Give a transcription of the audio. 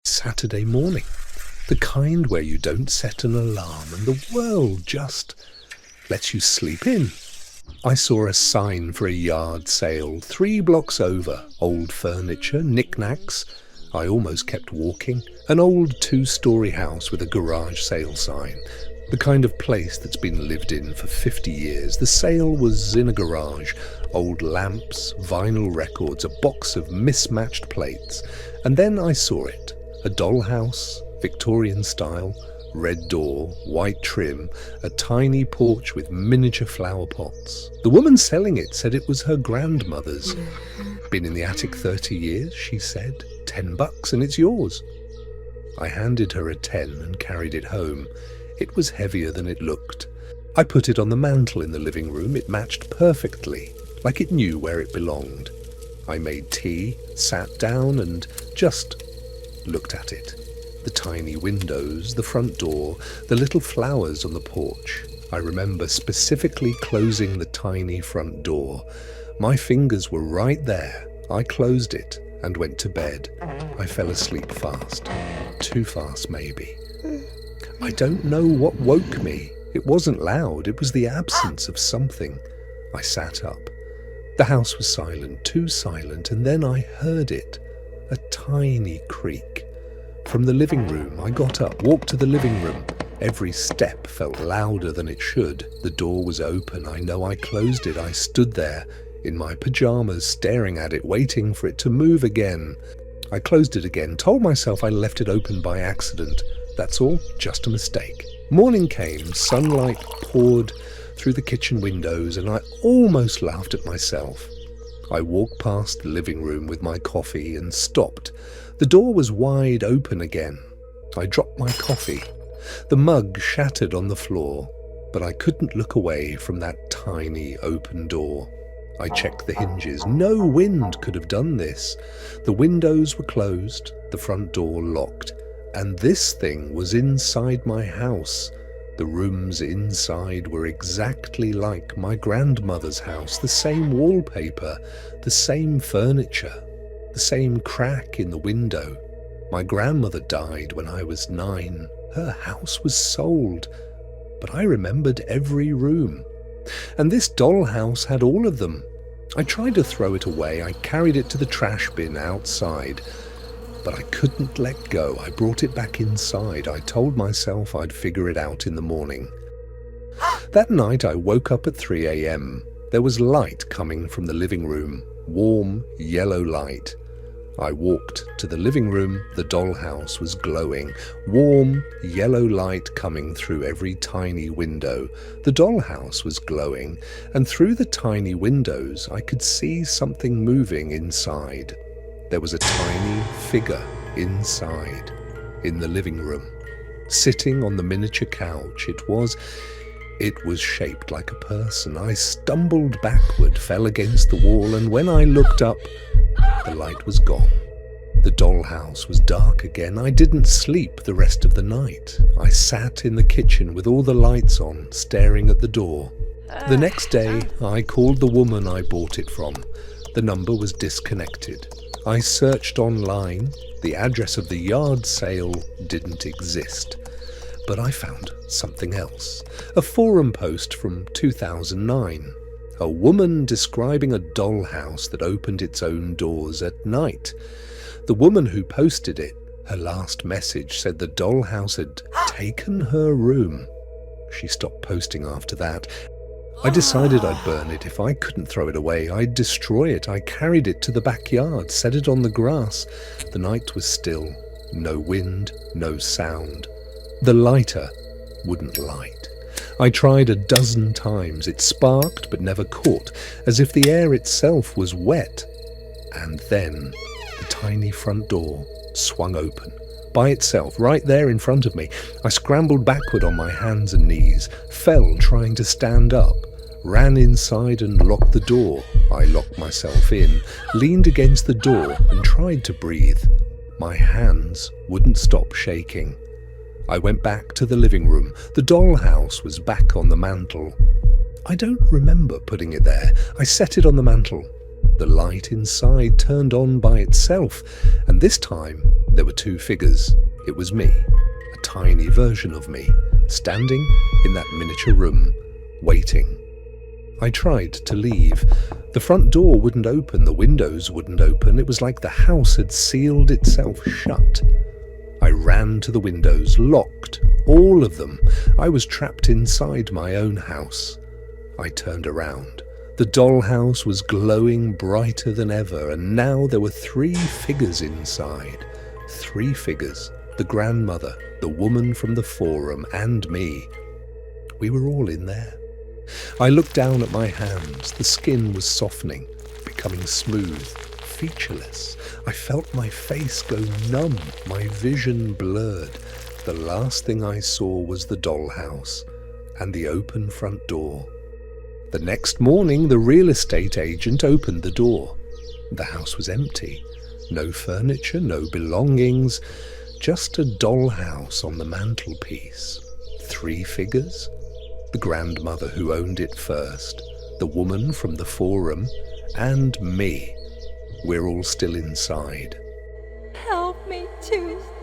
Saturday morning. The kind where you don't set an alarm and the world just lets you sleep in. I saw a sign for a yard sale 3 blocks over. Old furniture, knickknacks. I almost kept walking. An old 2-story house with a garage sale sign. The kind of place that's been lived in for 50 years. The sale was in a garage. Old lamps, vinyl records, a box of mismatched plates. And then I saw it. A dollhouse, Victorian style, red door, white trim, a tiny porch with miniature flower pots. The woman selling it said it was her grandmother's. Been in the attic 30 years, she said. $10 and it's yours. I handed her a 10 and carried it home. It was heavier than it looked. I put it on the mantel in the living room. It matched perfectly, like it knew where it belonged. I made tea, sat down and just looked at it. The tiny windows, the front door, the little flowers on the porch. I remember specifically closing the tiny front door. My fingers were right there. I closed it and went to bed. I fell asleep fast. Too fast, maybe. I don't know what woke me. It wasn't loud. It was the absence of something. I sat up. The house was silent, too silent, and then I heard it. A tiny creak. From the living room, I got up, walked to the living room. Every step felt louder than it should. The door was open. I know I closed it. I stood there in my pajamas, staring at it, waiting for it to move again. I closed it again, told myself I left it open by accident. That's all, just a mistake. Morning came, sunlight poured through the kitchen windows, and I almost laughed at myself. I walked past the living room with my coffee and stopped. The door was wide open again. I dropped my coffee. The mug shattered on the floor, but I couldn't look away from that tiny open door. I checked the hinges. No wind could have done this. The windows were closed, the front door locked, and this thing was inside my house. The rooms inside were exactly like my grandmother's house, the same wallpaper, the same furniture, the same crack in the window. My grandmother died when I was 9. Her house was sold, but I remembered every room. And this dollhouse had all of them. I tried to throw it away. I carried it to the trash bin outside, but I couldn't let go. I brought it back inside. I told myself I'd figure it out in the morning. That night I woke up at 3 a.m. There was light coming from the living room, warm yellow light. I walked to the living room. The dollhouse was glowing, warm yellow light coming through every tiny window. The dollhouse was glowing, and through the tiny windows I could see something moving inside. There was a tiny figure inside, in the living room, sitting on the miniature couch. It was shaped like a person. I stumbled backward, fell against the wall, and when I looked up, the light was gone. The dollhouse was dark again. I didn't sleep the rest of the night. I sat in the kitchen with all the lights on, staring at the door. The next day, I called the woman I bought it from. The number was disconnected. I searched online. The address of the yard sale didn't exist. But I found something else. A forum post from 2009. A woman describing a dollhouse that opened its own doors at night. The woman who posted it, her last message said the dollhouse had taken her room. She stopped posting after that. I decided I'd burn it. If I couldn't throw it away, I'd destroy it. I carried it to the backyard, set it on the grass. The night was still. No wind, no sound. The lighter wouldn't light. I tried 12 times. It sparked but never caught, as if the air itself was wet. And then the tiny front door swung open. By itself, right there in front of me. I scrambled backward on my hands and knees, fell trying to stand up, ran inside and locked the door. I locked myself in, leaned against the door and tried to breathe. My hands wouldn't stop shaking. I went back to the living room. The dollhouse was back on the mantel. I don't remember putting it there. I set it on the mantel. The light inside turned on by itself, and this time there were two figures. It was me, a tiny version of me, standing in that miniature room, waiting. I tried to leave. The front door wouldn't open, the windows wouldn't open. It was like the house had sealed itself shut. I ran to the windows, locked, all of them. I was trapped inside my own house. I turned around. The dollhouse was glowing brighter than ever, and now there were three figures inside. Three figures. The grandmother, the woman from the forum, and me. We were all in there. I looked down at my hands. The skin was softening, becoming smooth, featureless. I felt my face go numb, my vision blurred. The last thing I saw was the dollhouse and the open front door. The next morning, the real estate agent opened the door. The house was empty. No furniture, no belongings, just a dollhouse on the mantelpiece. Three figures. The grandmother who owned it first, the woman from the forum, and me. We're all still inside. Help me, Tuesday.